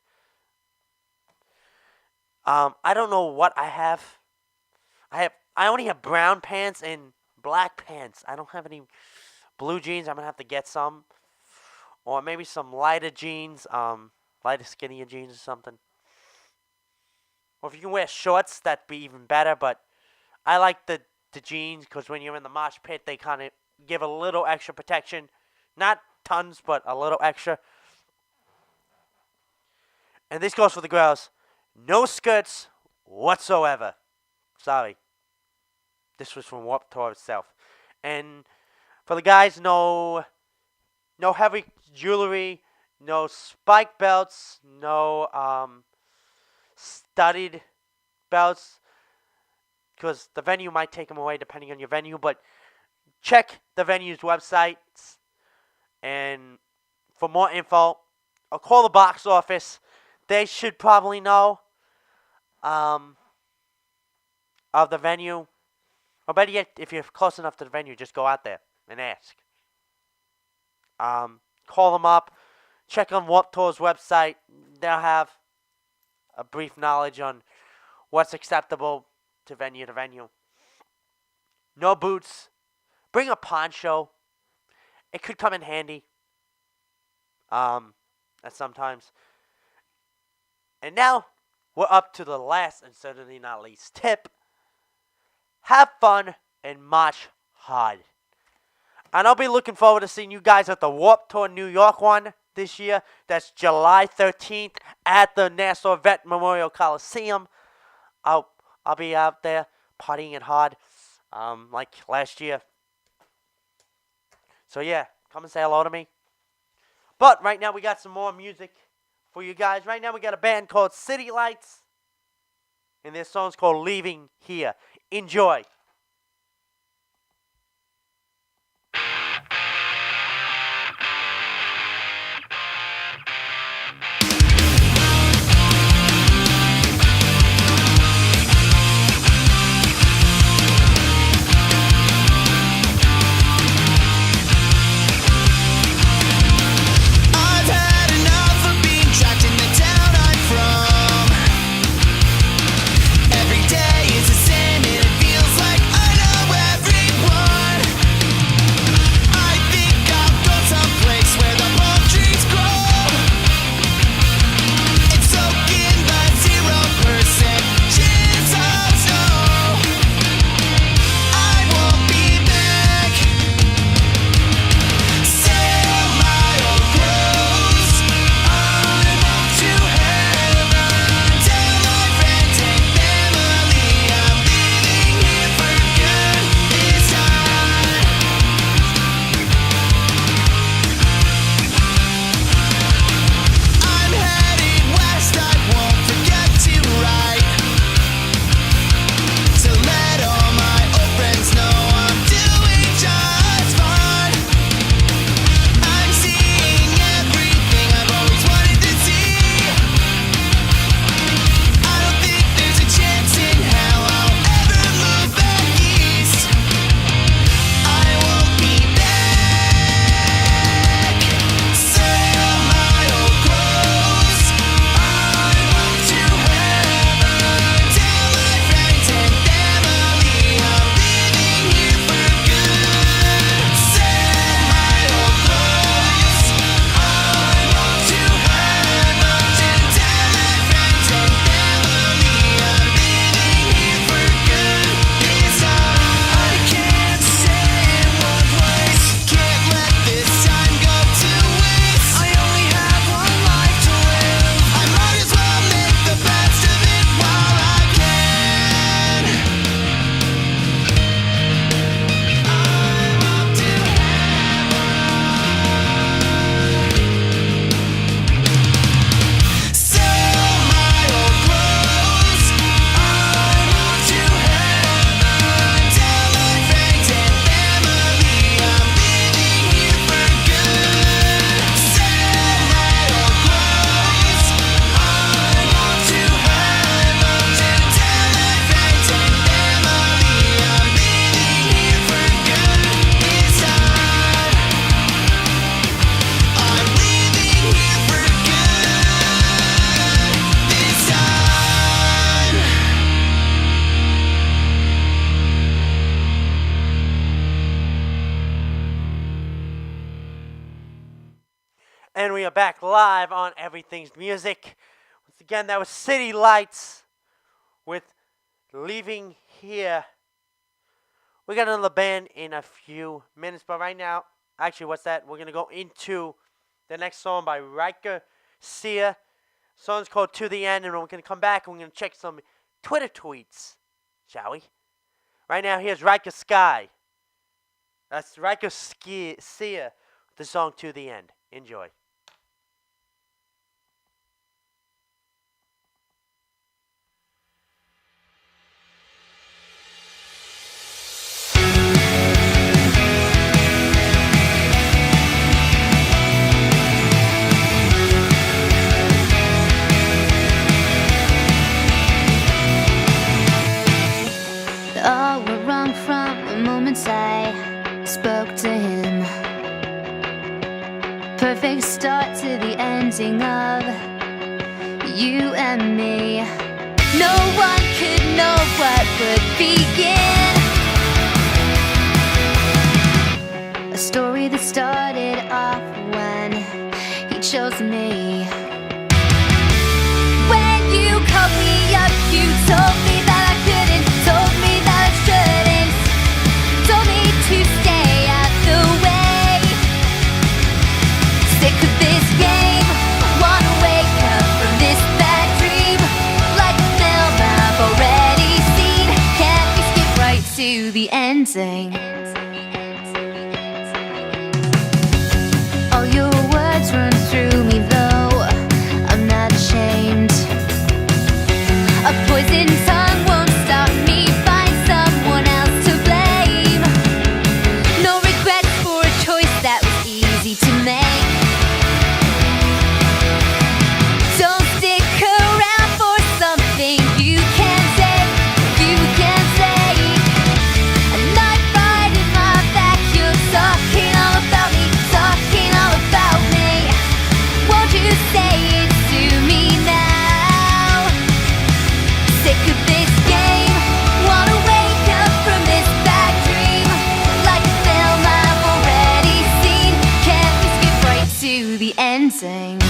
I don't know what I have. I only have brown pants and black pants. I don't have any blue jeans. I'm gonna have to get some, or maybe some lighter jeans, lighter skinnier jeans or something. Or if you can wear shorts, that'd be even better. But I like the jeans because when you're in the mosh pit, they kind of give a little extra protection. Not tons, but a little extra. And this goes for the girls. No skirts whatsoever. Sorry. This was from Warped Tour itself. And for the guys, no heavy jewelry, no spike belts, no studded belts, because the venue might take them away depending on your venue. But check the venue's websites and for more info, or call the box office. They should probably know of the venue. Or better yet, if you're close enough to the venue, just go out there and ask. Call them up. Check on Warped Tour's website. They'll have a brief knowledge on what's acceptable to venue. No boots. Bring a poncho. It could come in handy. at sometimes. And now we're up to the last and certainly not least tip. Have fun and march hard. And I'll be looking forward to seeing you guys at the Warped Tour New York one this year. That's July 13th at the Nassau Vet Memorial Coliseum. I'll be out there partying it hard, like last year. So yeah, come and say hello to me. But right now we got some more music for you guys. Right now we got a band called City Lights, and their song's called Leaving Here. Enjoy. I've had enough of being trapped in the town I'm from. Every day is the same and it feels like I know everyone. I think I'll go someplace where the palm trees grow and soak in the 0% chance of snow. I won't be back. Sell my old clothes. I'm off to heaven. Tell my friends and family I'm leaving here for good this time. I'm headed west. I won't forget to write, to let all my old friends know I'm doing just fine. I'm seeing everything I've always wanted to see. I don't think there's a chance in hell I'll ever move back east. I won't be back. Sell my old clothes. I'm off to heaven. Tell my friends and family I'm leaving here for good. Sell my old clothes. I'm off to heaven. Tell my friends and family I'm leaving here for good this time. I can't stay in one place. Can't let this time go to waste. I only have one life to live. I might as well make the best of it while I can. I'm up to sell my old clothes. I'm off to heaven. Tell my friends and family I'm leaving here for good. Sell my old clothes. I'm off to heaven. Tell my friends and family I'm leaving here for good this time. I'm leaving here for good this time. And we are back live on Everything's Music. Once again, that was City Lights with Leaving Here. We got another band in a few minutes, but right now, actually, what's that? We're going to go into the next song by Riker Sia. Song's called To The End, and we're going to come back and we're going to check some Twitter tweets, shall we? Right now, here's Riker Sky. That's Riker Sia, the song To The End. Enjoy. All were wrong from the moment I spoke to him. Perfect start to the ending of you and me. No one could know what would begin. A story that started off when he to the ending. All your words run through me though I'm not ashamed. A poison tongue won't stop me. Find someone else to blame. No regrets for a choice that was easy to make. Don't stick around for something you can't take. You can't take. A knife right in my back. You're talking all about me. Talking all about me. Won't you say it to me now? Sick of this game. Wanna wake up from this bad dream. Like a film I've already seen. Can't we skip right to the ending?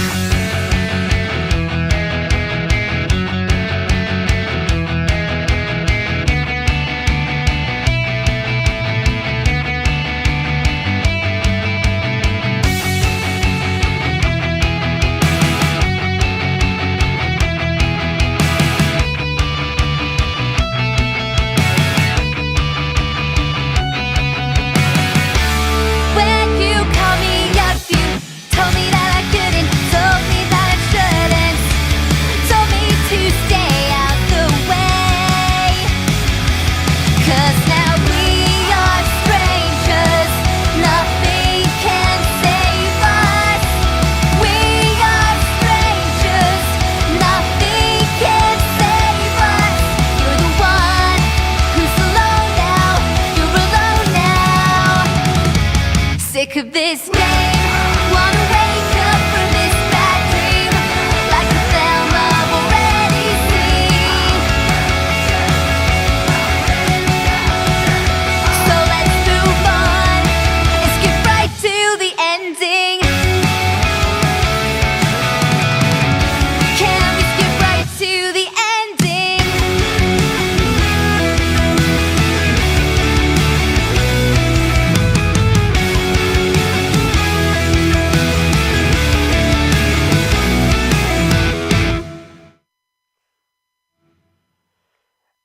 When you call me up, you told me that I couldn't, told me that I shouldn't, told me to stay out the way. 'Cause now we are strangers, nothing can save us. We are strangers, nothing can save us. You're the one who's alone now, you're alone now. Sick of this game. Wanna wake up from this bad dream. Like a film I've already seen. So let's move on and skip right to the ending. Can we skip right to the ending?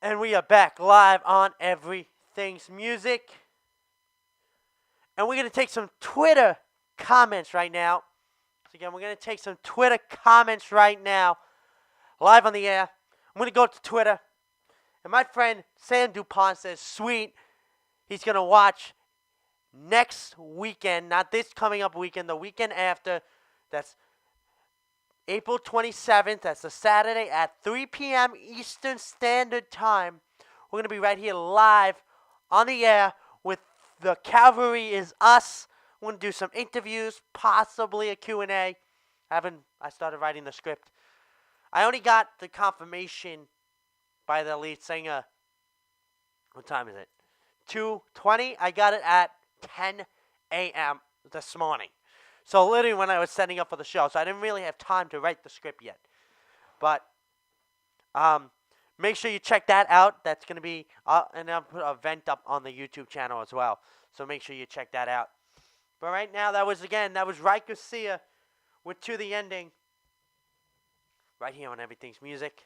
And we are back live on Everything's Music. And we're going to take some Twitter comments right now. So again, we're going to take some Twitter comments right now. Live on the air. I'm going to go to Twitter. And my friend Sam DuPont says, sweet. He's going to watch next weekend. Not this coming up weekend. The weekend after. That's April 27th, that's a Saturday at 3 p.m. Eastern Standard Time. We're going to be right here live on the air with The Cavalry Is Us. We're going to do some interviews, possibly a Q&A. I started writing the script. I only got the confirmation by the lead singer. What time is it? 2:20. I got it at 10 a.m. this morning. So literally when I was setting up for the show. So I didn't really have time to write the script yet. But make sure you check that out. That's going to be, and I'll put a vent up on the YouTube channel as well. So make sure you check that out. But right now, that was Right Garcia with To The Ending. Right here on Everything's Music.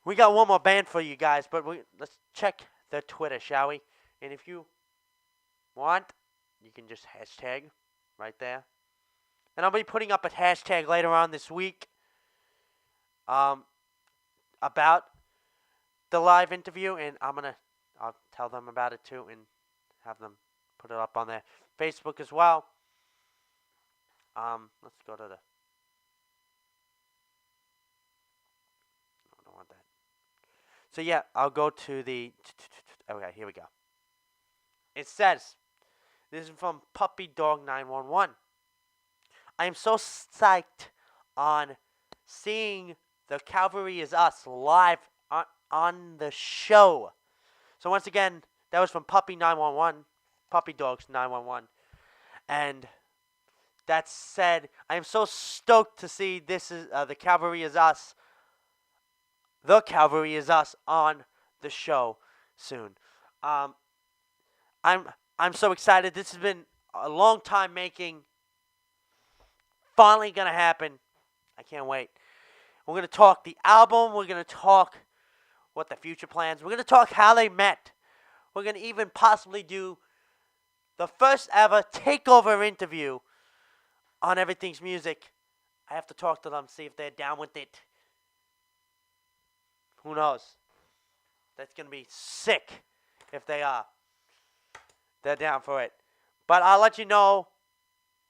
We got one more band for you guys, but let's check their Twitter, shall we? And if you want, you can just hashtag right there. And I'll be putting up a hashtag later on this week about the live interview, and I'll tell them about it too and have them put it up on their Facebook as well. Let's go to the... I don't want that. So yeah, I'll go to the... Okay, here we go. It says, this is from Puppy Dog 911. I am so psyched on seeing The Cavalry Is Us live on the show. So once again, that was from Puppy 911, Puppy Dogs 911. And that said, I am so stoked to see this is The Cavalry Is Us. The Cavalry Is Us on the show soon. I'm so excited. This has been a long time making. Finally gonna happen. I can't wait. We're gonna talk the album. We're gonna talk what the future plans. We're going to talk how they met. We're going to even possibly do the first ever takeover interview on Everything's Music. I have to talk to them, see if they're down with it. Who knows? That's going to be sick if they are. They're down for it. But I'll let you know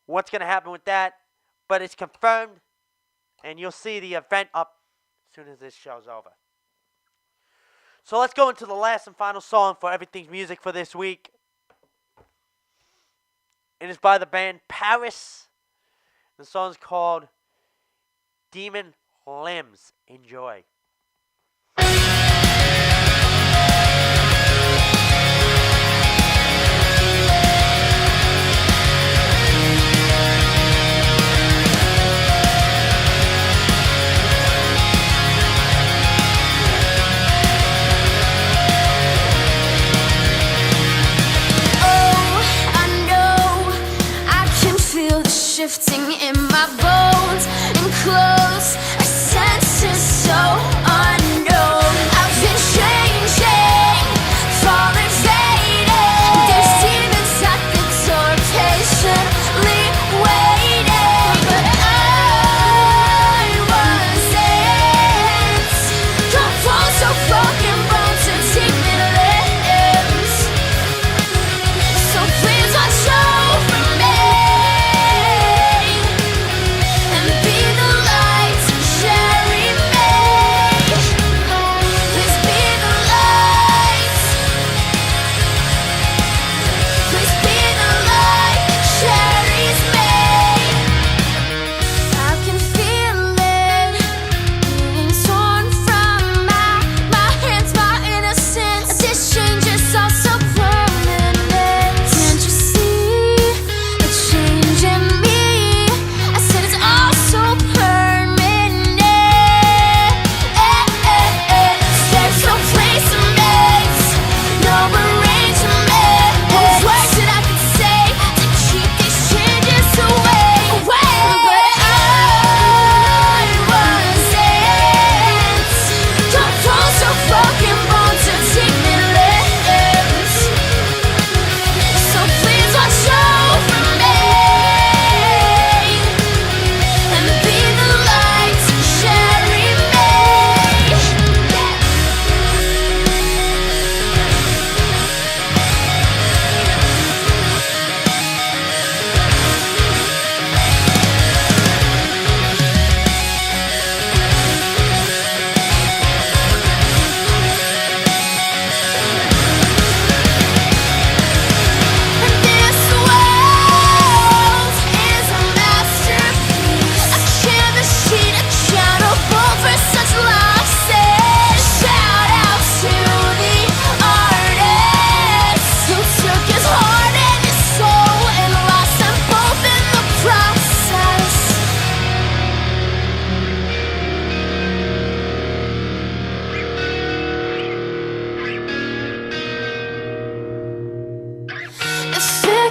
what's going to happen with that. But it's confirmed, and you'll see the event up as soon as this show's over. So let's go into the last and final song for Everything's Music for this week. It is by the band Paris. The song's called Demon Limbs. Enjoy. Shifting in my bones and close, a sense is so unknown. I've been changing, falling, fading. There's demons at the door, patiently waiting. But I wasn't. Don't fall so broken bones and demon limbs. So please watch over me.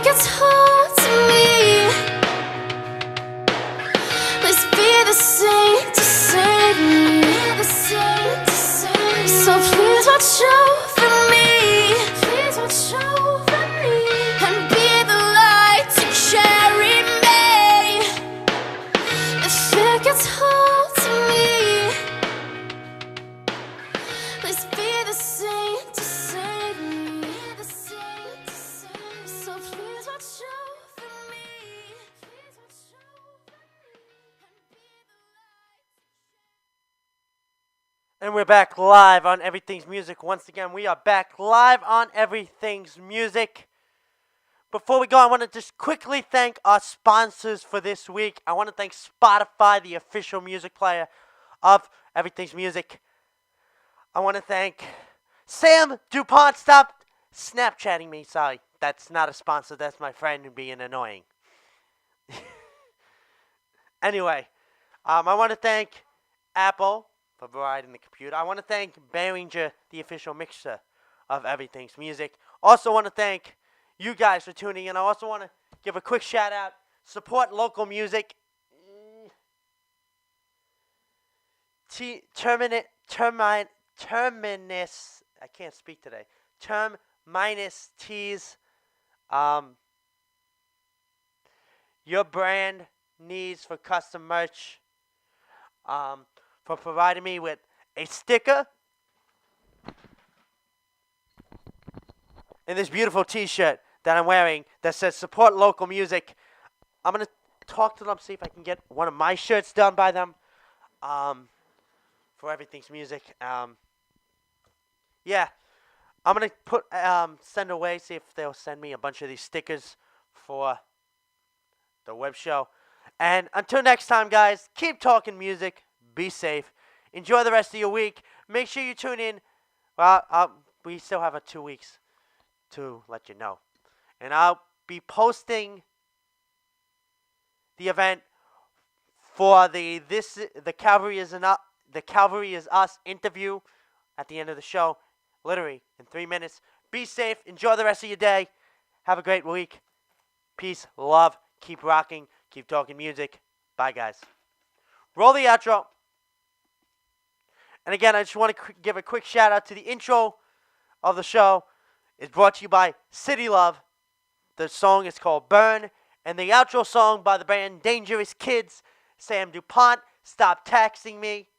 It's hard to me. Let's be the same to save me. So please watch over me. Please watch over me. And be the light to carry me. If it gets hard to me, let's be the same to save me. So please watch over me. And we're back live on Everything's Music. Once again, we are back live on Everything's Music. Before we go, I want to just quickly thank our sponsors for this week. I want to thank Spotify, the official music player of Everything's Music. I want to thank Sam DuPont. Stop Snapchatting me. Sorry, that's not a sponsor. That's my friend being annoying. Anyway, I want to thank Apple for providing the computer. I want to thank Behringer, the official mixer of Everything's Music. Also want to thank you guys for tuning in. I also want to give a quick shout out. Support local music. Terminus. I can't speak today. Term minus T's. Your brand needs for custom merch. For providing me with a sticker and this beautiful T-shirt that I'm wearing that says support local music. I'm gonna talk to them, see if I can get one of my shirts done by them. For Everything's Music. Yeah, I'm gonna send away, see if they'll send me a bunch of these stickers for the web show. And until next time, guys, keep talking music. Be safe. Enjoy the rest of your week. Make sure you tune in. Well, we still have 2 weeks to let you know. And I'll be posting the event for the Cavalry is Us interview at the end of the show, literally in 3 minutes. Be safe. Enjoy the rest of your day. Have a great week. Peace, love. Keep rocking. Keep talking music. Bye, guys. Roll the outro. And again, I just want to give a quick shout out to the intro of the show. It's brought to you by Citylove. The song is called Burn. And the outro song by the band DangerKids, Sam DuPont, Stop Snapchatting me.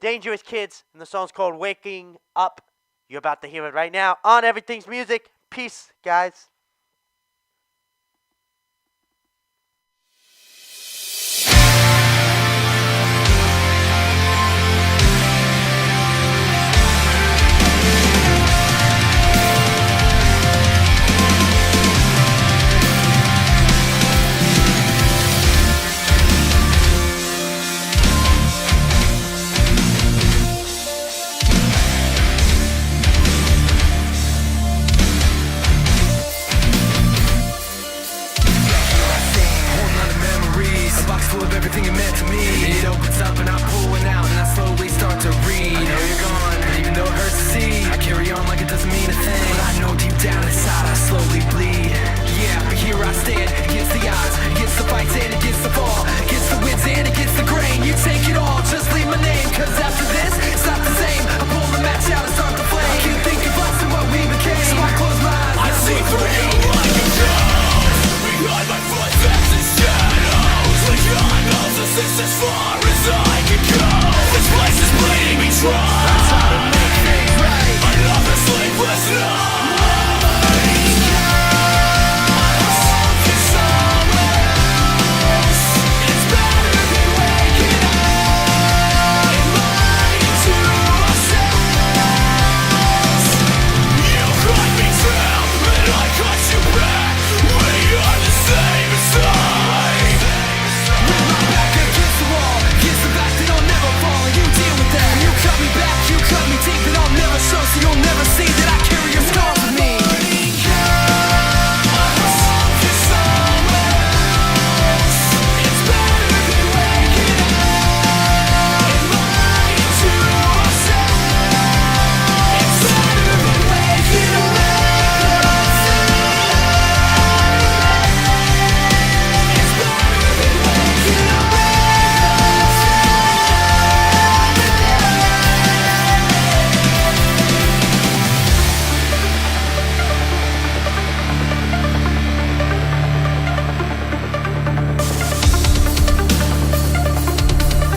DangerKids, and the song's called Waking Up. You're about to hear it right now on Everything's Music. Peace, guys.